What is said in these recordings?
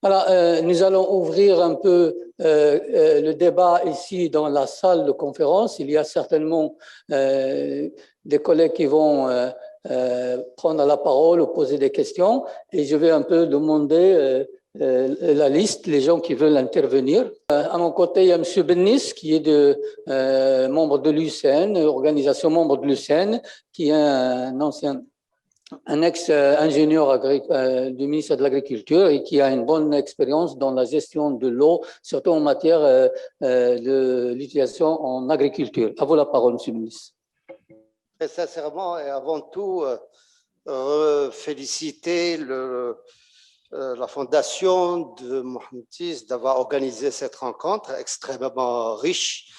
Alors, nous allons ouvrir un peu le débat ici dans la salle de conférence. Il y a certainement des collègues qui vont prendre la parole ou poser des questions. Et je vais un peu demander la liste, les gens qui veulent intervenir. À mon côté, il y a M. Bennis, qui est membre de l'UCN, organisation membre de l'UCN, qui est un ex-ingénieur du ministère de l'Agriculture et qui a une bonne expérience dans la gestion de l'eau, surtout en matière de l'utilisation en agriculture. À vous la parole, M. le ministre. Très sincèrement et avant tout, féliciter la fondation de Mohamed VI d'avoir organisé cette rencontre extrêmement riche.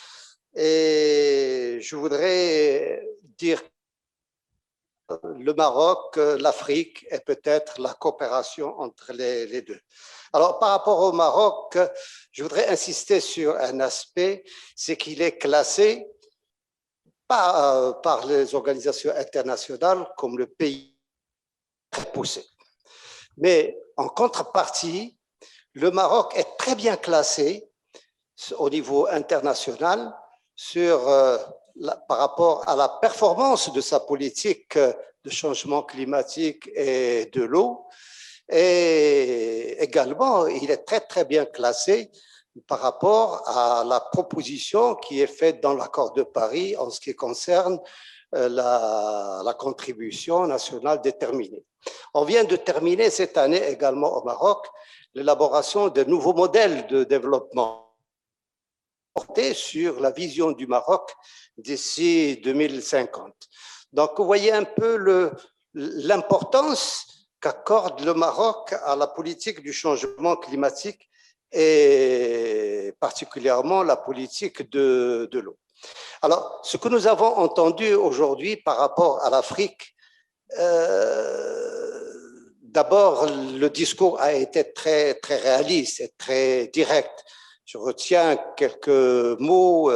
Et je voudrais dire le Maroc, l'Afrique et peut-être la coopération entre les deux. Alors, par rapport au Maroc, je voudrais insister sur un aspect, c'est qu'il est classé par les organisations internationales comme le pays très poussé. Mais en contrepartie, le Maroc est très bien classé au niveau international par rapport à la performance de sa politique de changement climatique et de l'eau. Et également, il est très, très bien classé par rapport à la proposition qui est faite dans l'accord de Paris en ce qui concerne la contribution nationale déterminée. On vient de terminer cette année également au Maroc l'élaboration de nouveaux modèles de développement portés sur la vision du Maroc d'ici 2050. Donc, vous voyez un peu l'importance qu'accorde le Maroc à la politique du changement climatique et particulièrement la politique de l'eau. Alors, ce que nous avons entendu aujourd'hui par rapport à l'Afrique, d'abord, le discours a été très, très réaliste et très direct. Je retiens quelques mots,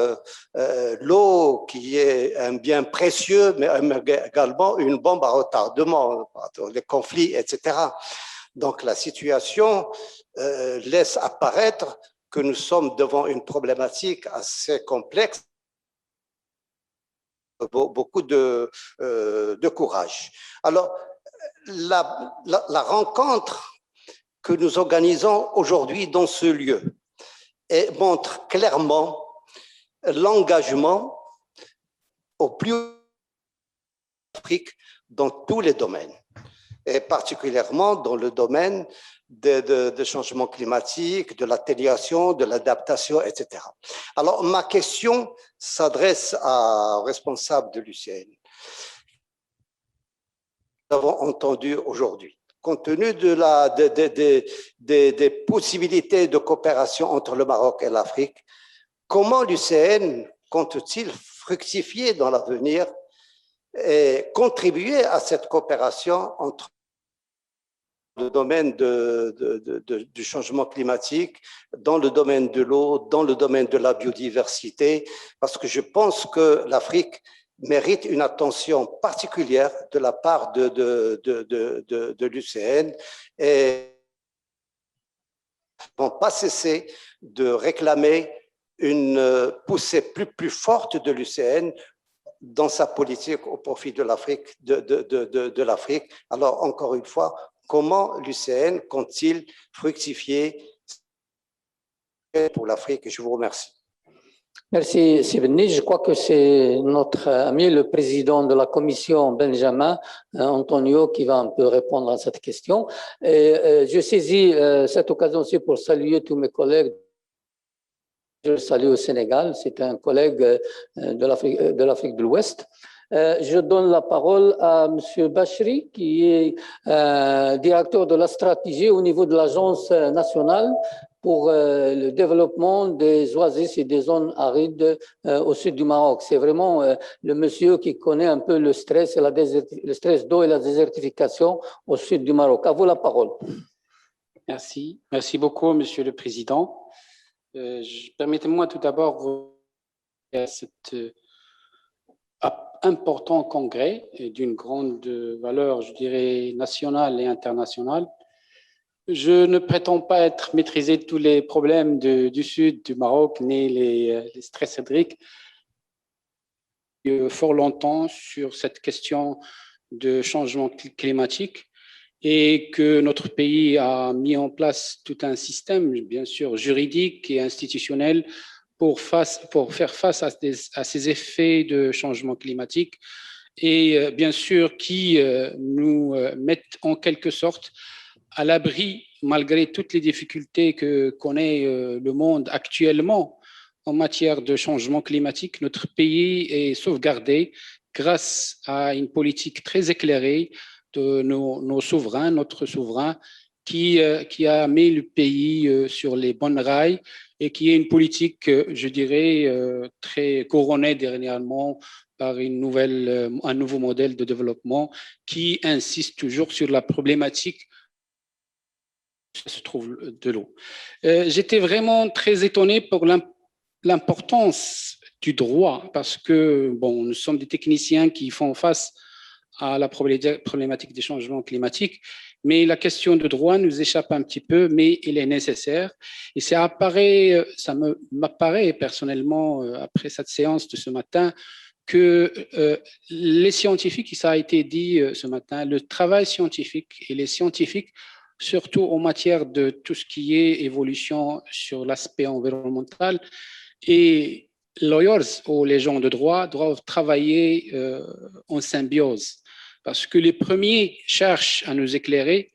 l'eau qui est un bien précieux, mais également une bombe à retardement, les conflits, etc. Donc la situation laisse apparaître que nous sommes devant une problématique assez complexe, beaucoup de courage. Alors, la rencontre que nous organisons aujourd'hui dans ce lieu montre clairement l'engagement au plus haut de l'Afrique dans tous les domaines, et particulièrement dans le domaine de changement climatique, de l'atténuation, de l'adaptation, etc. Alors, ma question s'adresse aux responsables de l'UCN. Nous avons entendu aujourd'hui, compte tenu des possibilités de coopération entre le Maroc et l'Afrique, comment l'UCN compte-t-il fructifier dans l'avenir et contribuer à cette coopération entre le domaine du changement climatique, dans le domaine de l'eau, dans le domaine de la biodiversité, parce que je pense que l'Afrique mérite une attention particulière de la part de l'UCN et ne vont pas cesser de réclamer une poussée plus forte de l'UCN dans sa politique au profit de l'Afrique. l'Afrique. Alors, encore une fois, comment l'UCN compte-t-il fructifier pour l'Afrique? Je vous remercie. Merci, Sibni. Je crois que c'est notre ami, le président de la commission, Benjamin Antonio, qui va un peu répondre à cette question. Et je saisis cette occasion aussi pour saluer tous mes collègues. Je salue au Sénégal, c'est un collègue de l'Afrique de l'Ouest. Je donne la parole à M. Bachri, qui est directeur de la stratégie au niveau de l'Agence nationale pour le développement des oasis et des zones arides au sud du Maroc. C'est vraiment le monsieur qui connaît un peu le stress d'eau et la désertification au sud du Maroc. À vous la parole. Merci. Merci beaucoup, Monsieur le Président. Permettez-moi tout d'abord cet important congrès d'une grande valeur, je dirais, nationale et internationale, Je ne prétends pas maîtriser tous les problèmes du sud du Maroc, ni les stress hydriques. Fort longtemps sur cette question de changement climatique et que notre pays a mis en place tout un système, bien sûr, juridique et institutionnel pour faire face à ces effets de changement climatique et bien sûr qui nous mettent en quelque sorte à l'abri, malgré toutes les difficultés que connaît le monde actuellement en matière de changement climatique. Notre pays est sauvegardé grâce à une politique très éclairée de nos souverains, notre souverain, qui a mis le pays sur les bonnes rails et qui est une politique, je dirais, très couronnée dernièrement par un nouveau modèle de développement qui insiste toujours sur la problématique se trouve de l'eau. J'étais vraiment très étonné pour l'importance du droit parce que, bon, nous sommes des techniciens qui font face à la problématique des changements climatiques, mais la question de droit nous échappe un petit peu, mais il est nécessaire. Et ça m'apparaît personnellement, après cette séance de ce matin, que les scientifiques, et ça a été dit ce matin, le travail scientifique et les scientifiques, surtout en matière de tout ce qui est évolution sur l'aspect environnemental, et lawyers ou les gens de droit doivent travailler en symbiose parce que les premiers cherchent à nous éclairer,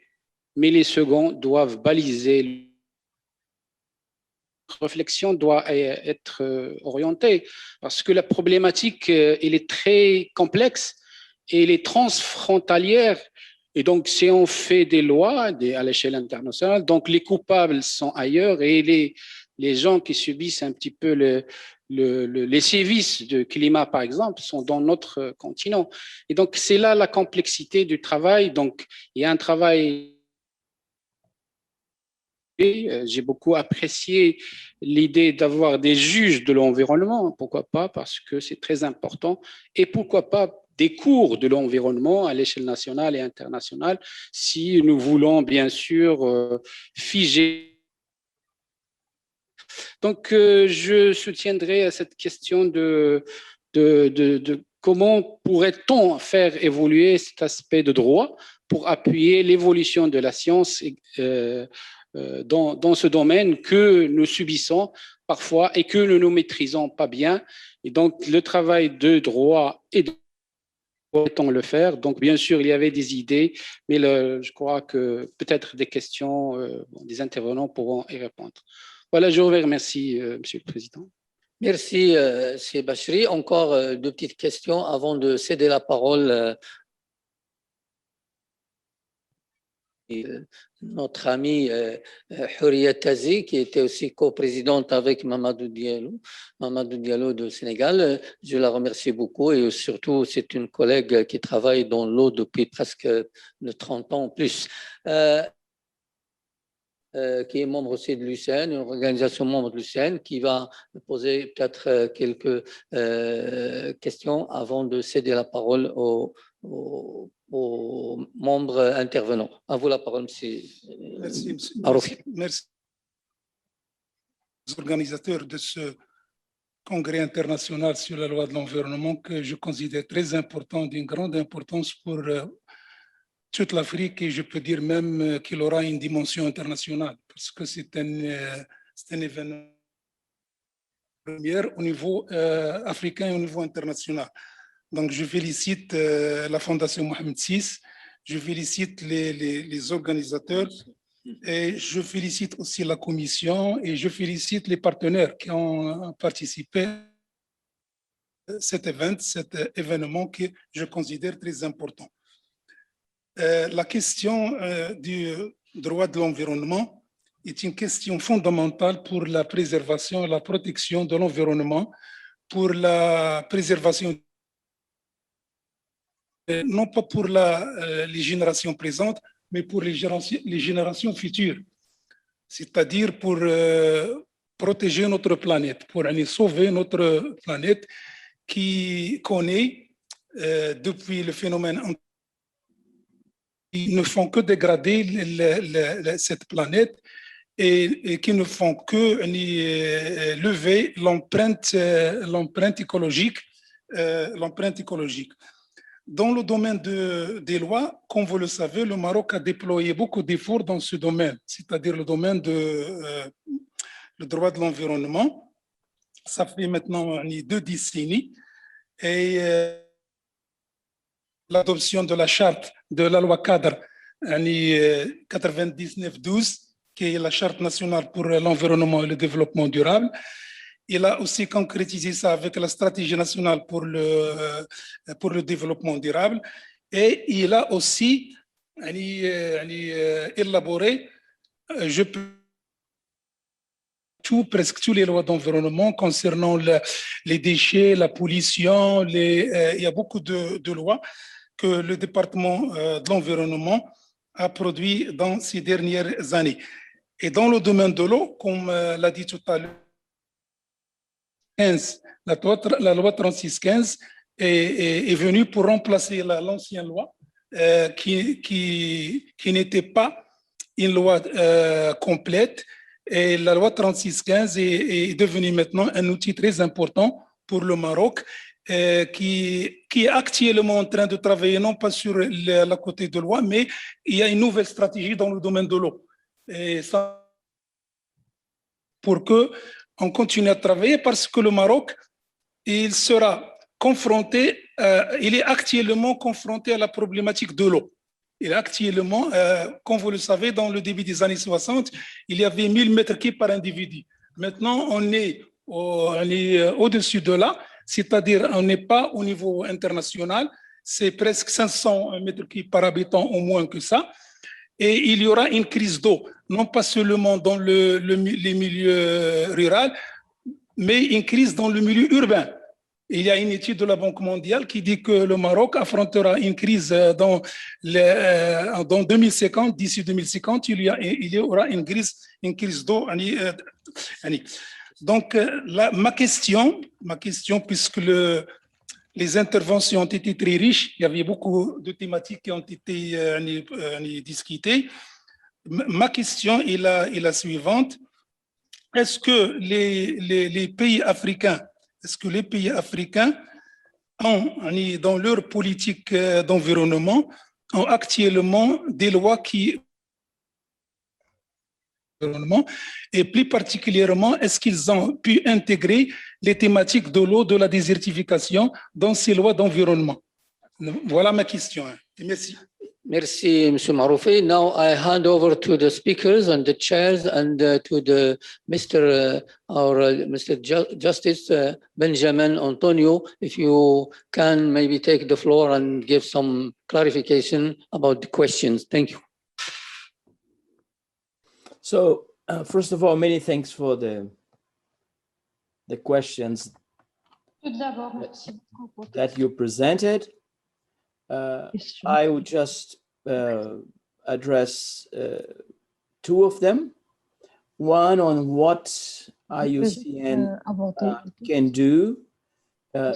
mais les seconds doivent baliser. La réflexion doit être orientée parce que la problématique elle est très complexe et elle est transfrontalière. Et donc, si on fait des lois à l'échelle internationale, donc les coupables sont ailleurs et les gens qui subissent un petit peu les sévices du climat, par exemple, sont dans notre continent. Et donc, c'est là la complexité du travail. Donc, il y a un travail. J'ai beaucoup apprécié l'idée d'avoir des juges de l'environnement. Pourquoi pas? Parce que c'est très important. Et pourquoi pas des cours de l'environnement à l'échelle nationale et internationale si nous voulons bien sûr figer. Donc, je soutiendrai à cette question de comment pourrait-on faire évoluer cet aspect de droit pour appuyer l'évolution de la science dans ce domaine que nous subissons parfois et que nous ne maîtrisons pas bien. Et donc, le travail de droit et de pourrait-on le faire? Donc, bien sûr, il y avait des idées, mais je crois que peut-être des questions, des intervenants pourront y répondre. Voilà, je vous remercie, Monsieur le Président. Merci, C. Bachri. Encore deux petites questions avant de céder la parole notre ami Houria Tazi, qui était aussi coprésidente avec Mamadou Diallo de Sénégal. Je la remercie beaucoup et surtout, c'est une collègue qui travaille dans l'eau depuis presque 30 ans en plus. Qui est membre aussi de l'UCN, une organisation membre de l'UCN, qui va me poser peut-être quelques questions avant de céder la parole aux membres intervenants. À vous la parole, M. Merci. Merci aux organisateurs de ce congrès international sur la loi de l'environnement que je considère très important, d'une grande importance pour toute l'Afrique et je peux dire même qu'il aura une dimension internationale parce que c'est un événement premier au niveau africain et au niveau international. Donc, je félicite la Fondation Mohamed VI, je félicite les organisateurs et je félicite aussi la Commission et je félicite les partenaires qui ont participé à cet événement que je considère très important. La question du droit de l'environnement est une question fondamentale pour la préservation et la protection de l'environnement, pour la préservation, non pas pour les générations présentes, mais pour les générations futures, c'est-à-dire pour protéger notre planète, pour aller sauver notre planète qui connaît depuis le phénomène qui ne font que dégrader cette planète et qui ne font que lever l'empreinte écologique. Dans le domaine des lois, comme vous le savez, le Maroc a déployé beaucoup d'efforts dans ce domaine, c'est-à-dire le domaine le droit de l'environnement. Ça fait maintenant 2 décennies et l'adoption de la charte de la loi cadre 99-12, qui est la charte nationale pour l'environnement et le développement durable. Il a aussi concrétisé ça avec la stratégie nationale pour le développement durable. Et il a aussi élaboré, presque toutes les lois d'environnement concernant les déchets, la pollution. Il y a beaucoup de lois que le département de l'environnement a produit dans ces dernières années. Et dans le domaine de l'eau, comme l'a dit tout à l'heure, la loi 3615 est venue pour remplacer l'ancienne loi qui n'était pas une loi complète. Et la loi 3615 est devenue maintenant un outil très important pour le Maroc qui est actuellement en train de travailler non pas sur la côté de loi, mais il y a une nouvelle stratégie dans le domaine de l'eau. Et ça, pour qu'on continue à travailler, parce que le Maroc, il sera confronté, il est actuellement confronté à la problématique de l'eau. Il est actuellement, comme vous le savez, dans le début des années 60, il y avait 1000 mètres cubes par individu. Maintenant, on est au-dessus de là, c'est-à-dire on n'est pas au niveau international, c'est presque 500 mètres cubes par habitant au moins que ça. Et il y aura une crise d'eau, non pas seulement dans les milieux ruraux, mais une crise dans le milieu urbain. Il y a une étude de la Banque mondiale qui dit que le Maroc affrontera une crise dans 2050. D'ici 2050, il y aura une crise d'eau. Donc, ma question, puisque les interventions ont été très riches, il y avait beaucoup de thématiques qui ont été discutées. Ma question est la suivante. Est-ce que les pays africains ont, dans leur politique d'environnement, ont actuellement des lois et plus particulièrement, est-ce qu'ils ont pu intégrer les thématiques de l'eau, de la désertification dans ces lois d'environnement? Voilà ma question. Merci. Merci, M. Maroufi. Now I hand over to the speakers and the chairs and to the Mr. Justice Benjamin Antonio, if you can maybe take the floor and give some clarification about the questions. Thank you. So, first of all, many thanks for the questions that you presented. I would just address 2 of them. One on what IUCN can do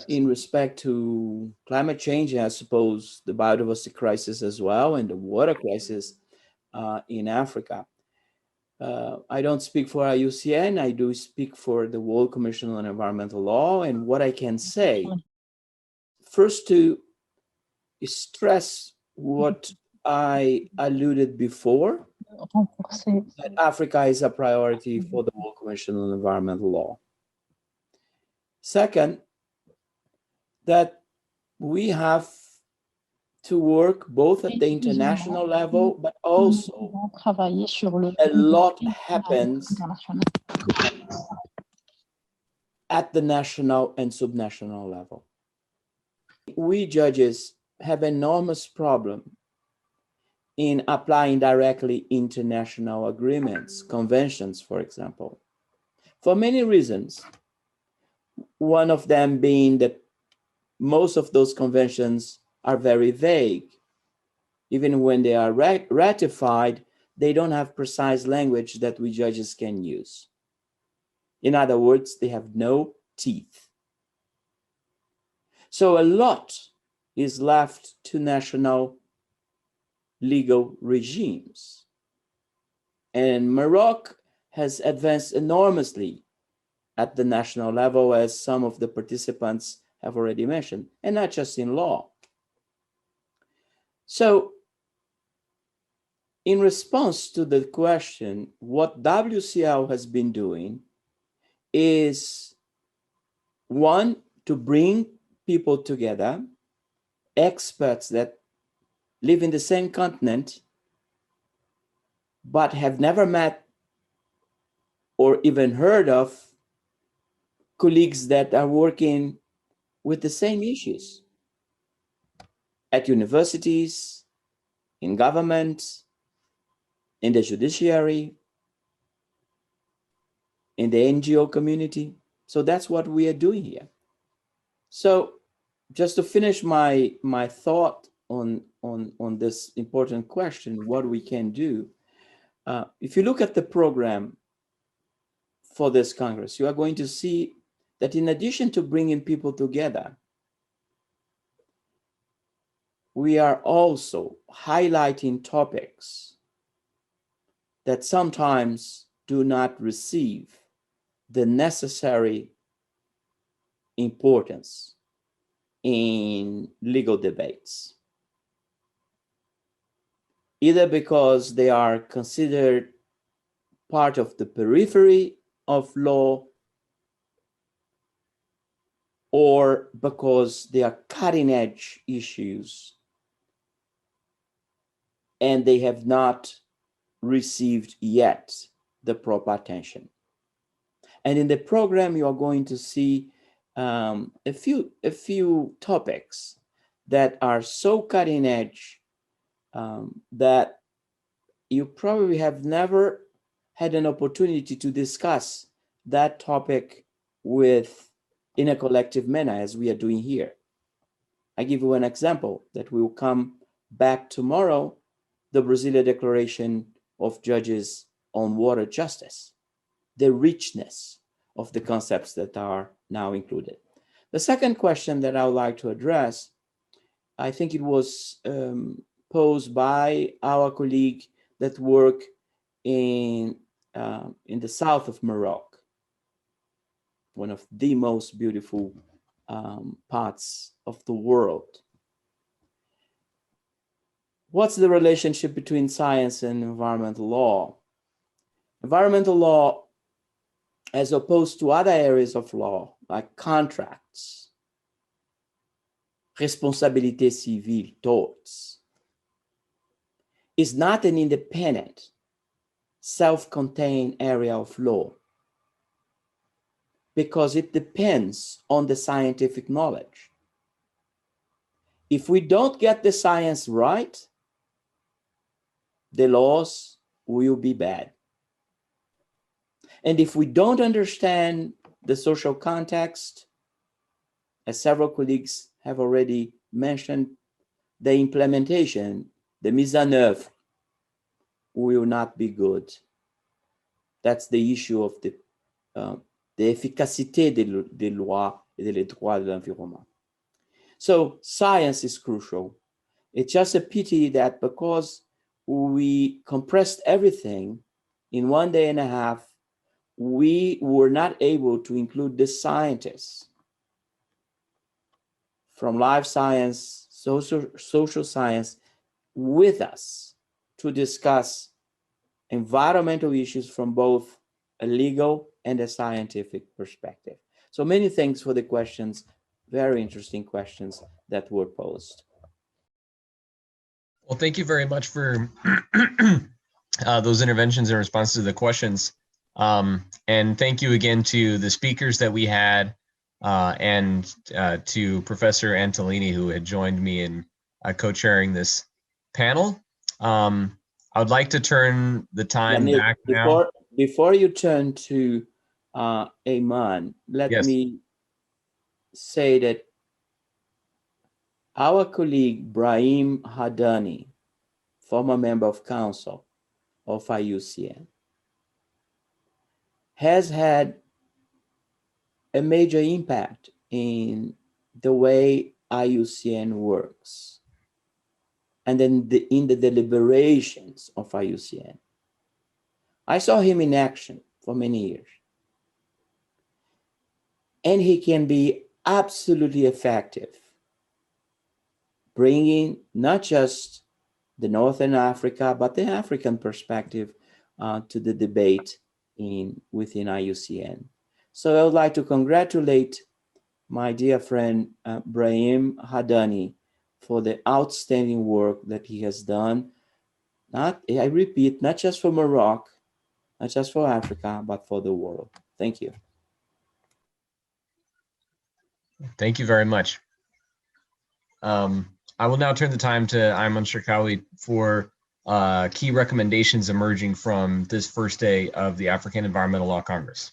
in respect to climate change, and I suppose the biodiversity crisis as well, and the water crisis in Africa. I don't speak for IUCN, I do speak for the World Commission on Environmental Law, and what I can say, first to stress what I alluded before, that Africa is a priority for the World Commission on Environmental Law. Second, that we have to work both at the international level, but also a lot happens at the national and subnational level. We judges have enormous problem in applying directly international agreements, conventions, for example, for many reasons. One of them being that most of those conventions are very vague. Even when they are ratified, they don't have precise language that we judges can use. In other words, they have no teeth. So a lot is left to national legal regimes. And Morocco has advanced enormously at the national level, as some of the participants have already mentioned, and not just in law. So in response to the question, what WCL has been doing is, one, to bring people together, experts that live in the same continent, but have never met or even heard of colleagues that are working with the same issues at universities, in government, in the judiciary, in the NGO community. So that's what we are doing here. So just to finish my thought on this important question, what we can do, if you look at the program for this Congress, you are going to see that in addition to bringing people together, we are also highlighting topics that sometimes do not receive the necessary importance in legal debates, either because they are considered part of the periphery of law, or because they are cutting-edge issues and they have not received yet the proper attention. And in the program, you are going to see a few topics that are so cutting edge that you probably have never had an opportunity to discuss that topic in a collective manner, as we are doing here. I give you an example that will come back tomorrow, the Brazilian Declaration of Judges on Water Justice, the richness of the concepts that are now included. The second question that I would like to address, I think it was posed by our colleague that work in the south of Morocco, one of the most beautiful parts of the world. What's the relationship between science and environmental law? Environmental law, as opposed to other areas of law, like contracts, responsabilité civile, torts, is not an independent, self-contained area of law, because it depends on the scientific knowledge. If we don't get the science right, the laws will be bad. And if we don't understand the social context, as several colleagues have already mentioned, the implementation, the mise en œuvre, will not be good. That's the issue of the efficacité des lois et des droits de l'environnement. So science is crucial. It's just a pity that because we compressed everything in 1 day and a half, we were not able to include the scientists from life science, social science with us to discuss environmental issues from both a legal and a scientific perspective. So many thanks for the questions, very interesting questions that were posed. Well, thank you very much for those interventions in response to the questions. And thank you again to the speakers that we had and to Professor Antolini, who had joined me in co-chairing this panel. I would like to turn the time back now. Before you turn to Herman, let me say that our colleague Brahim Haddane, former member of council of IUCN, has had a major impact in the way IUCN works. and then in the deliberations of IUCN. I saw him in action for many years. And he can be absolutely effective, bringing not just the Northern Africa, but the African perspective to the debate within IUCN. So I would like to congratulate my dear friend Brahim Haddane for the outstanding work that he has done. I repeat, not just for Morocco, not just for Africa, but for the world. Thank you. Thank you very much. I will now turn the time to Ayman Sharkawi for key recommendations emerging from this first day of the African Environmental Law Congress.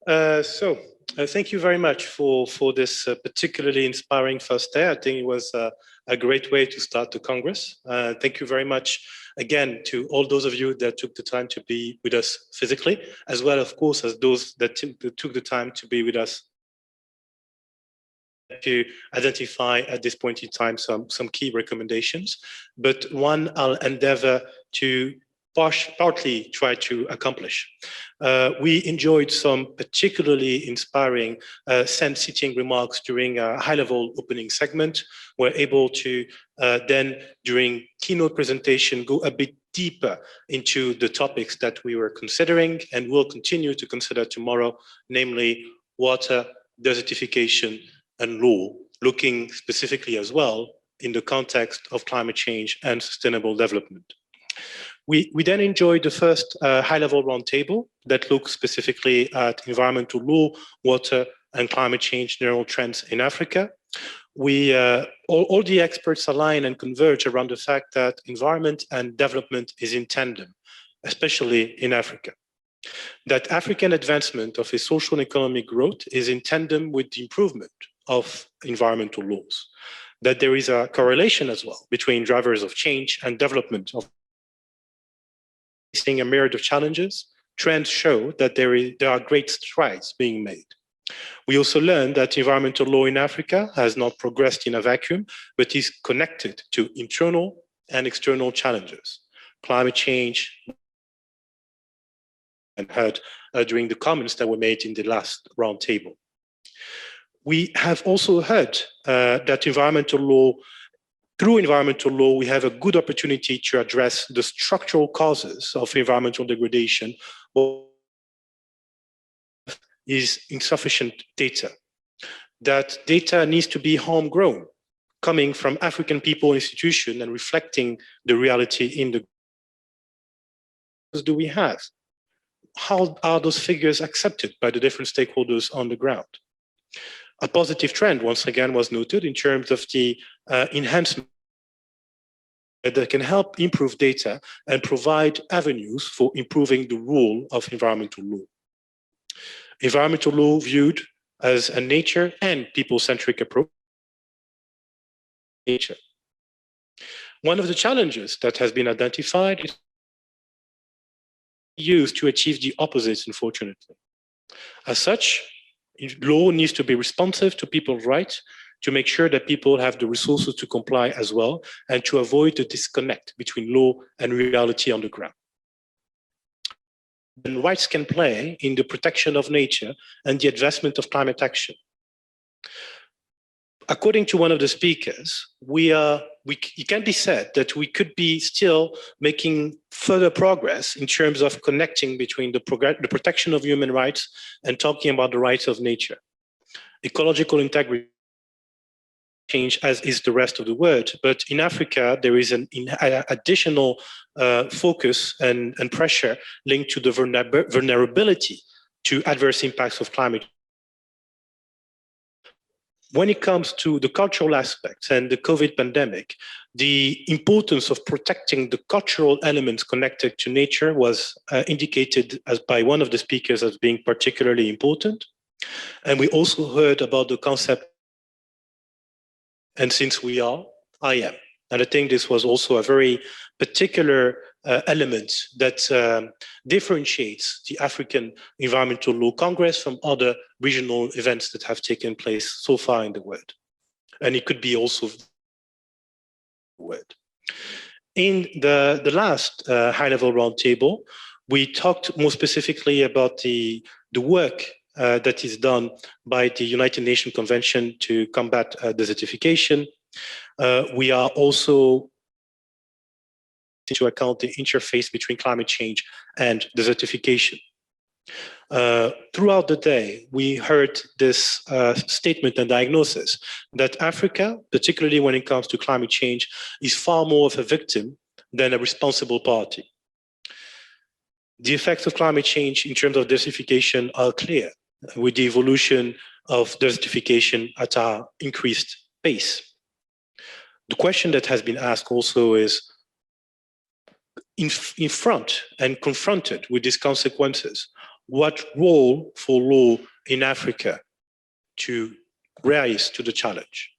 Thank you very much for this particularly inspiring first day. I think it was a great way to start the Congress. Thank you very much again to all those of you that took the time to be with us physically, as well, of course, as those that took the time to be with us to identify at this point in time some key recommendations, but one I'll endeavor to partly try to accomplish. We enjoyed some particularly inspiring sense-seeking remarks during a high-level opening segment. We're able to then, during keynote presentation, go a bit deeper into the topics that we were considering and will continue to consider tomorrow, namely water, desertification, and law, looking specifically as well in the context of climate change and sustainable development. We then enjoyed the first high-level roundtable that looks specifically at environmental law, water, and climate change general trends in Africa. All the experts align and converge around the fact that environment and development is in tandem, especially in Africa. That African advancement of a social and economic growth is in tandem with the improvement of environmental laws. That there is a correlation as well between drivers of change and development of facing a myriad of challenges. Trends show that there are great strides being made. We also learned that environmental law in Africa has not progressed in a vacuum, but is connected to internal and external challenges. Climate change, and heard during the comments that were made in the last roundtable. We have also heard that environmental law, through environmental law, we have a good opportunity to address the structural causes of environmental degradation, is insufficient data. That data needs to be homegrown, coming from African people, institutions, and reflecting the reality in the do we have? How are those figures accepted by the different stakeholders on the ground? A positive trend, once again, was noted in terms of the enhancement that can help improve data and provide avenues for improving the role of environmental law. Environmental law viewed as a nature and people-centric approach. Nature. One of the challenges that has been identified is used to achieve the opposite, unfortunately. As such, law needs to be responsive to people's rights to make sure that people have the resources to comply as well and to avoid the disconnect between law and reality on the ground. And rights can play in the protection of nature and the advancement of climate action. According to one of the speakers, it can be said that we could be still making further progress in terms of connecting between the protection of human rights and talking about the rights of nature. Ecological integrity change, as is the rest of the world, but in Africa, there is an additional focus and pressure linked to the vulnerability to adverse impacts of climate change. When it comes to the cultural aspects and the COVID pandemic, the importance of protecting the cultural elements connected to nature was indicated by one of the speakers as being particularly important. And we also heard about the concept, and since we are, I am. And I think this was also a very particular element that differentiates the African Environmental Law Congress from other regional events that have taken place so far in the world. And it could be also forward. In the last high-level roundtable, we talked more specifically about the work that is done by the United Nations Convention to combat desertification. We are also into account the interface between climate change and desertification. Throughout the day, we heard this statement and diagnosis that Africa, particularly when it comes to climate change, is far more of a victim than a responsible party. The effects of climate change in terms of desertification are clear, with the evolution of desertification at our increased pace. The question that has been asked also is, in front and confronted with these consequences, what role for law in Africa to rise to the challenge?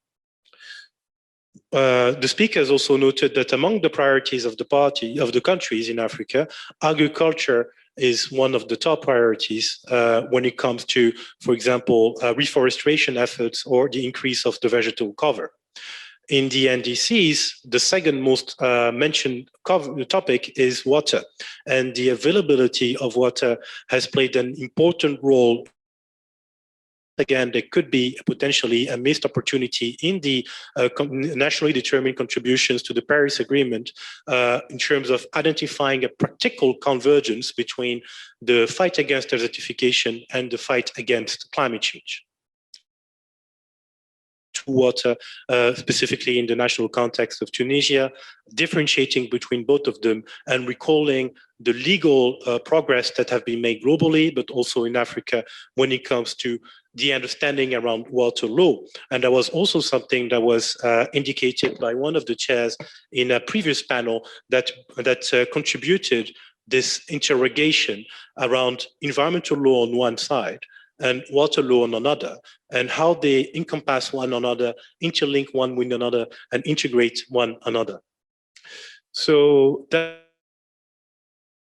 The speakers also noted that among the priorities of the countries in Africa, agriculture is one of the top priorities when it comes to, for example, reforestation efforts or the increase of the vegetable cover. In the NDCs, the second most mentioned topic is water, and the availability of water has played an important role. Again, there could be potentially a missed opportunity in the nationally determined contributions to the Paris Agreement in terms of identifying a practical convergence between the fight against desertification and the fight against climate change. Water, specifically in the national context of Tunisia, differentiating between both of them and recalling the legal progress that have been made globally, but also in Africa when it comes to the understanding around water law. And that was also something that was indicated by one of the chairs in a previous panel that contributed this interrogation around environmental law on one side and water law on another, and how they encompass one another, interlink one with another, and integrate one another. So that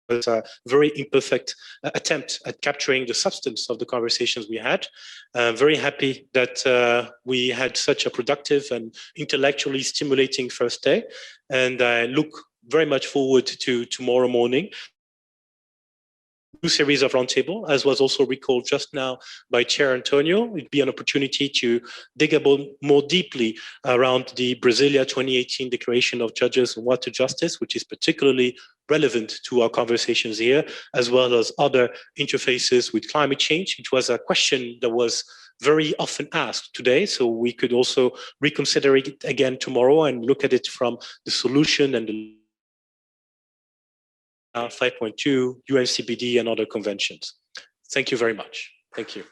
was a very imperfect attempt at capturing the substance of the conversations we had. I'm very happy that we had such a productive and intellectually stimulating first day, and I look very much forward to tomorrow morning. New series of roundtable, as was also recalled just now by Chair Antonio. It'd be an opportunity to dig a bit more deeply around the Brasilia 2018 Declaration of Judges on Water Justice, which is particularly relevant to our conversations here, as well as other interfaces with climate change. It was a question that was very often asked today, so we could also reconsider it again tomorrow and look at it from the solution and the 5.2, UNCBD and other conventions. Thank you very much. Thank you.